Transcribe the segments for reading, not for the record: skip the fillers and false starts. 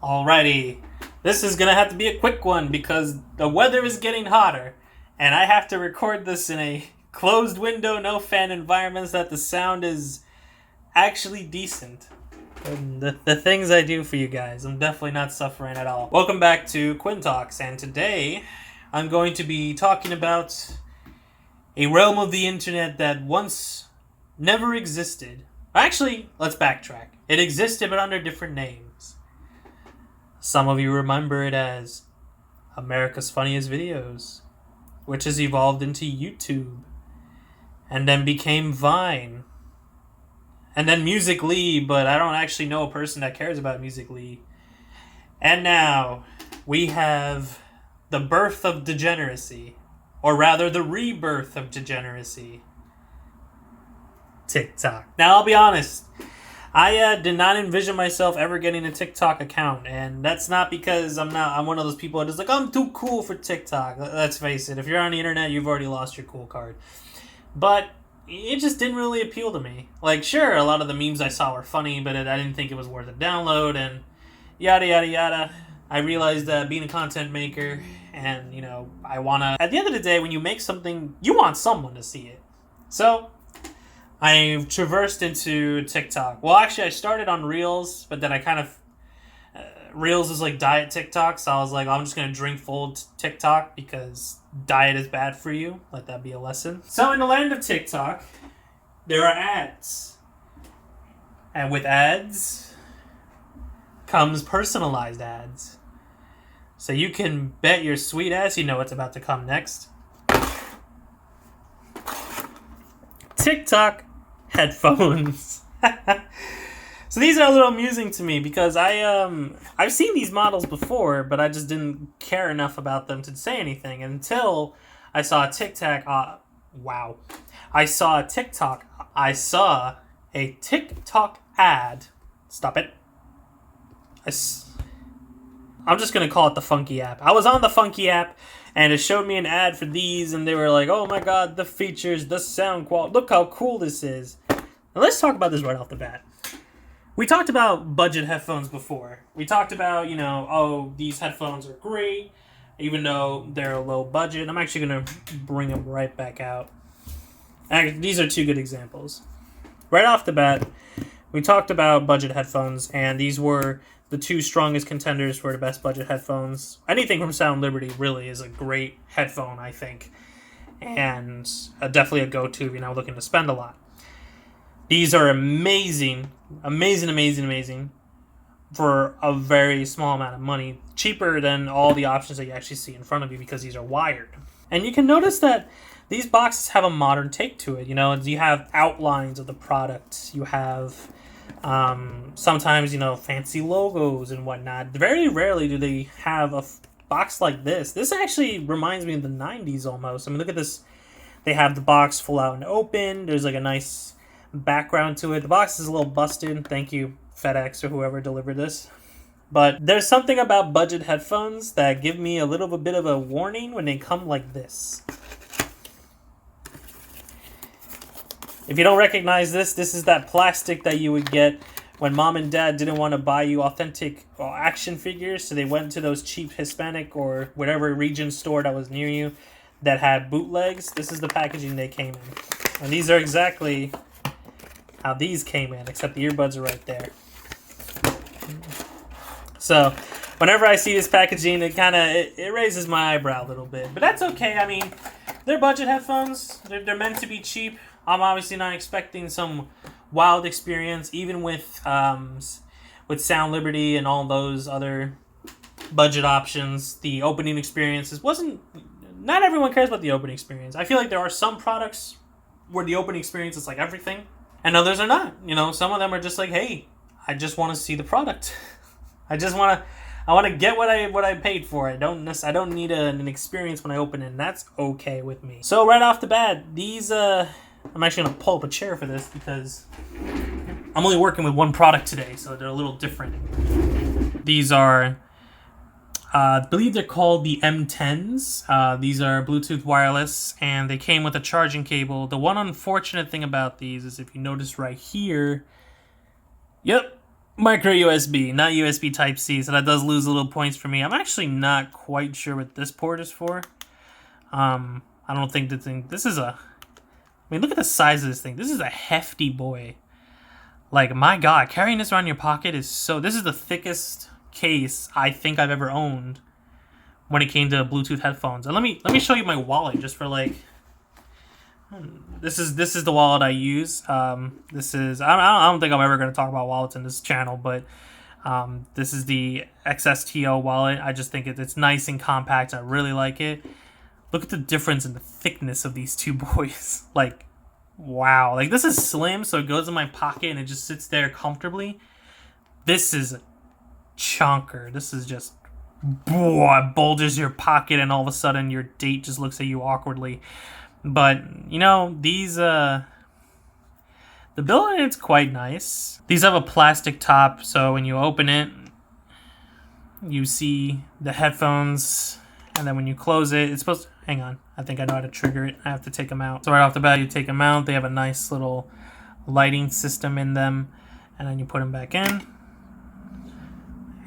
Alrighty, this is gonna have to be a quick one because the weather is getting hotter, and I have to record this in a closed window, no fan environment so that the sound is actually decent. And the things I do for you guys, I'm definitely not suffering at all. Welcome back to Quinn Talks, and today I'm going to be talking about a realm of the internet that once never existed. Actually, let's backtrack. It existed but under different names. Some of you remember it as America's Funniest Videos, which has evolved into YouTube, and then became Vine, and then Musical.ly, but I don't actually know a person that cares about Musical.ly. And now we have the birth of degeneracy, or rather the rebirth of degeneracy, TikTok. Now I'll be honest, I did not envision myself ever getting a TikTok account, and that's not because I'm one of those people that is like, I'm too cool for TikTok. Let's face it, if you're on the internet, you've already lost your cool card. But it just didn't really appeal to me. Like, sure, a lot of the memes I saw were funny, but I didn't think it was worth a download, and yada, yada, yada. I realized that being a content maker, and, I want to... At the end of the day, when you make something, you want someone to see it. So I've traversed into TikTok. Well, actually, I started on Reels, but then I kind of... Reels is like diet TikTok, so I was like, I'm just going to drink full TikTok because diet is bad for you. Let that be a lesson. So in the land of TikTok, there are ads. And with ads comes personalized ads. So you can bet your sweet ass you know what's about to come next. TikTok headphones. So these are a little amusing to me because I've seen these models before, but I just didn't care enough about them to say anything until I saw a TikTok. I saw a TikTok ad. Stop it. I'm just gonna call it the Funky app. I was on the Funky app, and it showed me an ad for these, and they were like, "Oh my god, the features, the sound quality, look how cool this is." Now let's talk about this right off the bat. We talked about budget headphones before. We talked about, these headphones are great, even though they're a low budget. I'm actually going to bring them right back out. These are two good examples. Right off the bat, we talked about budget headphones, and these were the two strongest contenders for the best budget headphones. Anything from Sound Liberty really is a great headphone, I think, and definitely a go-to if you're not looking to spend a lot. These are amazing for a very small amount of money. Cheaper than all the options that you actually see in front of you because these are wired. And you can notice that these boxes have a modern take to it. You have outlines of the product. You have sometimes, fancy logos and whatnot. Very rarely do they have a box like this. This actually reminds me of the 90s almost. I mean, look at this. They have the box full out and open. There's like a nice background to it. The box is a little busted. Thank you, FedEx or whoever delivered this. But there's something about budget headphones that give me a little bit of a warning when they come like this. If you don't recognize this is that plastic that you would get when mom and dad didn't want to buy you authentic action figures, so they went to those cheap Hispanic or whatever region store that was near you that had bootlegs. This is the packaging they came in. And these are exactly how these came in, except the earbuds are right there. So whenever I see this packaging, it raises my eyebrow a little bit, but that's okay. I mean, they're budget headphones. They're meant to be cheap. I'm obviously not expecting some wild experience, even with Sound Liberty and all those other budget options. The opening experiences not everyone cares about the opening experience. I feel like there are some products where the opening experience is like everything, and others are not. Some of them are just like, hey, I just want to see the product. I want to get what I paid for. I don't need an experience when I open it, and that's okay with me. So right off the bat, these I'm actually going to pull up a chair for this because I'm only working with one product today, so they're a little different. These are I believe they're called the M10s. These are Bluetooth wireless, and they came with a charging cable. The one unfortunate thing about these is if you notice right here, yep, Micro USB, not USB Type C, so that does lose a little points for me. I'm actually not quite sure what this port is for. I don't think the thing. This is a. I mean, look at the size of this thing. This is a hefty boy. Like, my God, carrying this around in your pocket is so. This is the thickest case I think I've ever owned when it came to Bluetooth headphones. And let me show you my wallet just for like. This is the wallet I use. This is I don't think I'm ever going to talk about wallets in this channel, but this is the XSTO wallet. I just think it's nice and compact. I really like it. Look at the difference in the thickness of these two boys. Like, wow. Like, this is slim, so it goes in my pocket and it just sits there comfortably. This is a chunker. This is just, boy, bulges your pocket and all of a sudden your date just looks at you awkwardly. But, you know, these, the build on it's quite nice. These have a plastic top, so when you open it, you see the headphones, and then when you close it, it's supposed to, hang on, I think I know how to trigger it. I have to take them out. So right off the bat, you take them out. They have a nice little lighting system in them, and then you put them back in.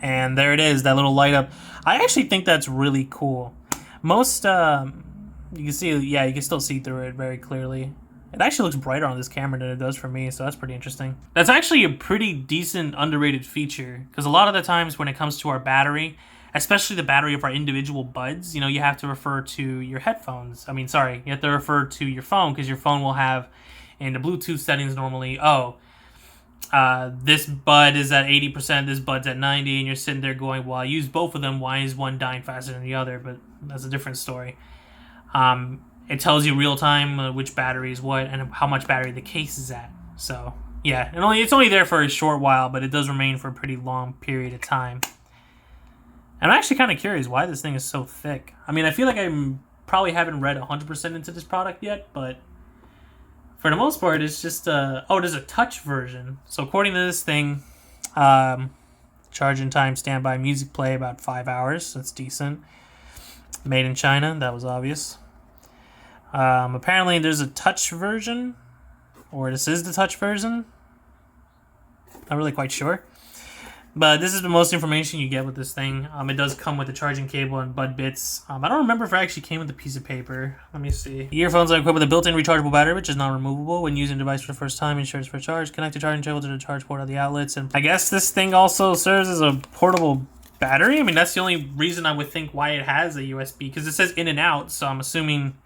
And there it is, that little light up. I actually think that's really cool. Most, you can see, yeah, you can still see through it very clearly. It actually looks brighter on this camera than it does for me, so that's pretty interesting. That's actually a pretty decent underrated feature, because a lot of the times when it comes to our battery, especially the battery of our individual buds, you know, you have to refer to your headphones. I mean, sorry, you have to refer to your phone, because your phone will have in the Bluetooth settings normally, this bud is at 80%, this bud's at 90%, and you're sitting there going, well, I use both of them, why is one dying faster than the other? But that's a different story. It tells you real time which battery is what and how much battery the case is at. So, yeah, and it's only there for a short while, but it does remain for a pretty long period of time. And I'm actually kind of curious why this thing is so thick. I mean, I feel like I probably haven't read 100% into this product yet, but for the most part, it's just there's a touch version. So according to this thing, charging time, standby, music play about 5 hours. That's decent. Made in China, that was obvious. Apparently there's a touch version, or this is the touch version. Not really quite sure. But this is the most information you get with this thing. It does come with the charging cable and bud bits. I don't remember if it actually came with a piece of paper. Let me see. The earphones are equipped with a built-in rechargeable battery, which is non-removable. When using the device for the first time, ensures for charge. Connect the charging cable to the charge port of the outlets. And I guess this thing also serves as a portable battery. I mean, that's the only reason I would think why it has a USB, because it says in and out, so I'm assuming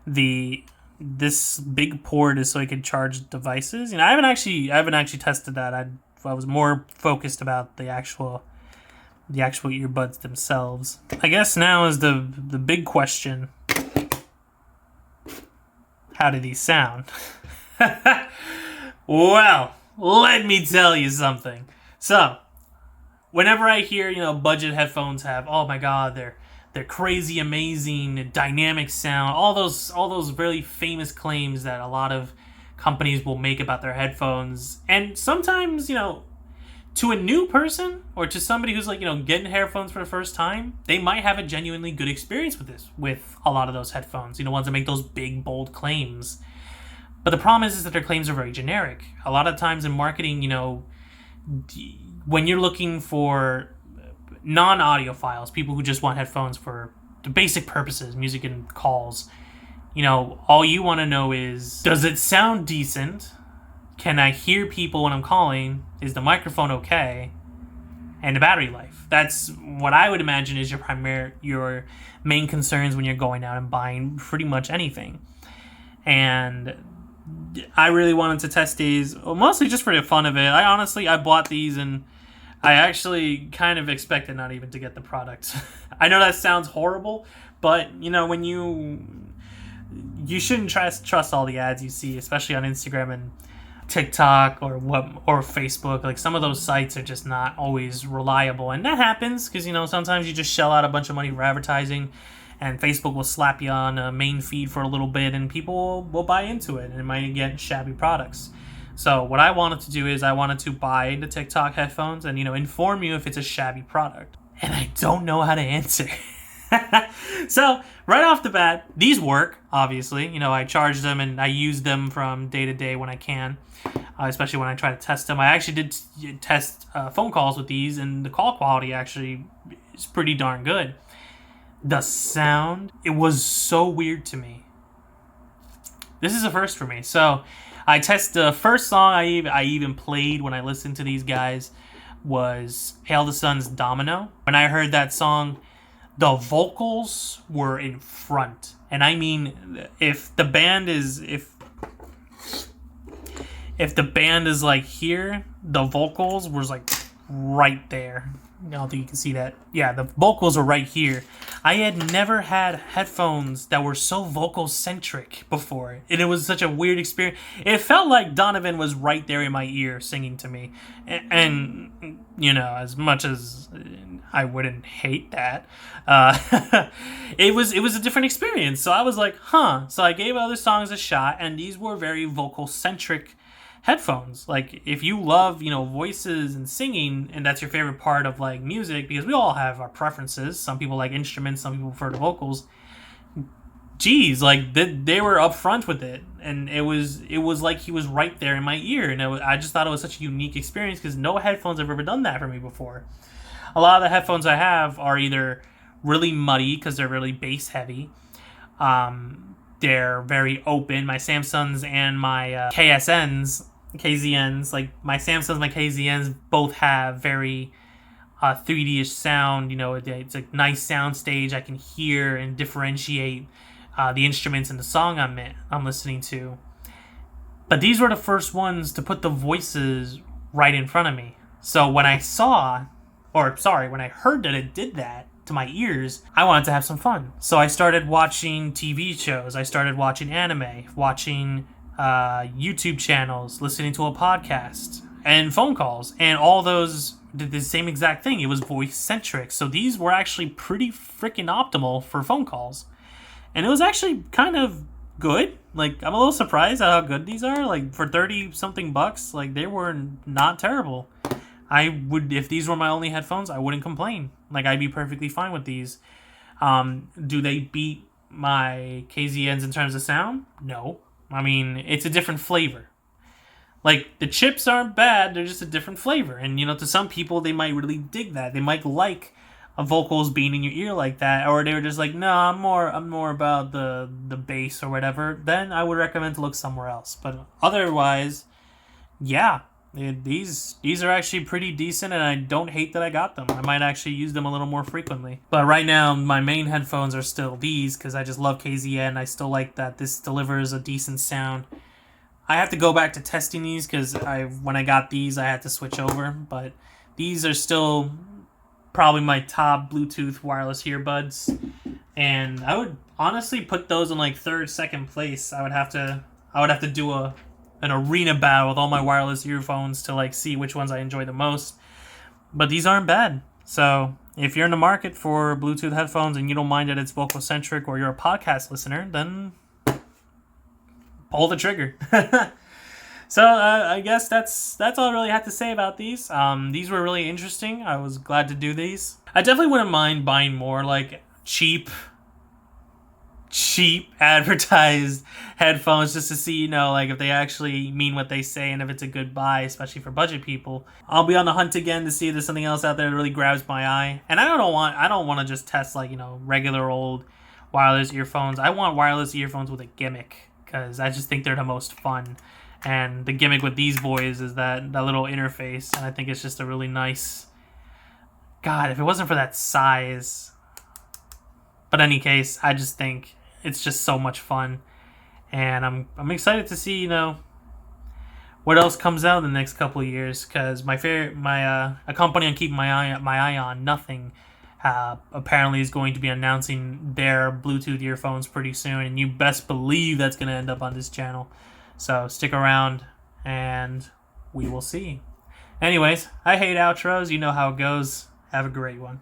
this big port is so you can charge devices. You know, I haven't actually tested that. I was more focused about the actual earbuds themselves. I guess now is the big question. How do these sound? Well, let me tell you something. So, whenever I hear, you know, budget headphones have, oh my God, they're crazy, amazing, dynamic sound, all those really famous claims that a lot of companies will make about their headphones. And sometimes, you know, to a new person or to somebody who's like, you know, getting headphones for the first time, they might have a genuinely good experience with a lot of those headphones, you know, ones that make those big, bold claims. But the problem is that their claims are very generic. A lot of times in marketing, you know, when you're looking for non-audiophiles, people who just want headphones for the basic purposes, music and calls, you know, all you want to know is, does it sound decent? Can I hear people when I'm calling? Is the microphone okay? And the battery life. That's what I would imagine is your main concerns when you're going out and buying pretty much anything. And I really wanted to test these, mostly just for the fun of it. I bought these and I actually kind of expected not even to get the product. I know that sounds horrible, but you know, when you shouldn't trust all the ads you see, especially on Instagram and TikTok or Facebook. Like, some of those sites are just not always reliable, and that happens because, you know, sometimes you just shell out a bunch of money for advertising, and Facebook will slap you on a main feed for a little bit, and people will buy into it, and it might get shabby products. So what I wanted to do is I wanted to buy the TikTok headphones and, you know, inform you if it's a shabby product. And I don't know how to answer. So right off the bat, these work. Obviously, I charge them and I use them from day to day when I can, especially when I try to test them. I actually did test phone calls with these, and the call quality actually is pretty darn good. The sound, it was so weird to me. This is a first for me. So I test the first song I even played when I listened to these guys was Hail the Sun's Domino. When I heard that song, the vocals were in front. And I mean, if the band is like here, the vocals was like right there. I don't think you can see that. Yeah, the vocals are right here. I had never had headphones that were so vocal centric before, and it was such a weird experience. It felt like Donovan was right there in my ear singing to me, and as much as I wouldn't hate that, it was a different experience. So I was like, huh. So I gave other songs a shot, and these were very vocal centric headphones. Like, if you love voices and singing, and that's your favorite part of like music, because we all have our preferences. Some people like instruments, some people prefer the vocals. Geez, like they were upfront with it, and it was like he was right there in my ear, and I just thought it was such a unique experience because no headphones have ever done that for me before. A lot of the headphones I have are either really muddy because they're really bass heavy. They're very open. My Samsungs and my KZNs, like my Samsungs and my KZNs both have very 3D-ish sound. It's a nice sound stage. I can hear and differentiate the instruments in the song I'm listening to. But these were the first ones to put the voices right in front of me. So when I heard that it did that to my ears, I wanted to have some fun. So I started watching TV shows. I started watching anime, watching YouTube channels, listening to a podcast, and phone calls. And all those did the same exact thing. It was voice-centric. So these were actually pretty freaking optimal for phone calls. And it was actually kind of good. Like, I'm a little surprised at how good these are. Like, for 30-something bucks, like, they were not terrible. If these were my only headphones, I wouldn't complain. Like, I'd be perfectly fine with these. Do they beat my KZNs in terms of sound? No. I mean, it's a different flavor. Like, the chips aren't bad, they're just a different flavor. And, to some people, they might really dig that. They might like vocals being in your ear like that. Or they were just like, no, I'm more about the bass or whatever. Then I would recommend to look somewhere else. But otherwise, yeah. These are actually pretty decent, and I don't hate that I got them. I might actually use them a little more frequently. But right now, my main headphones are still these, because I just love KZN. I still like that this delivers a decent sound. I have to go back to testing these, because when I got these, I had to switch over. But these are still probably my top Bluetooth wireless earbuds. And I would honestly put those in like third, second place. I would have to do an arena battle with all my wireless earphones to like see which ones I enjoy the most. But these aren't bad. So if you're in the market for Bluetooth headphones and you don't mind that it's vocal centric, or you're a podcast listener, then pull the trigger. So I guess that's all I really had to say about these. These were really interesting. I was glad to do these. I definitely wouldn't mind buying more like cheap advertised headphones, just to see, like, if they actually mean what they say and if it's a good buy, especially for budget people. I'll be on the hunt again to see if there's something else out there that really grabs my eye. And I don't want to just test like, regular old wireless earphones. I want wireless earphones with a gimmick, because I just think they're the most fun. And the gimmick with these boys is that little interface, and I think it's just a really nice. God, if it wasn't for that size. But in any case, I just think it's just so much fun, and I'm excited to see what else comes out in the next couple of years. Because a company I'm keeping my eye on, Nothing, apparently is going to be announcing their Bluetooth earphones pretty soon, and you best believe that's going to end up on this channel. So stick around, and we will see. Anyways, I hate outros. You know how it goes. Have a great one.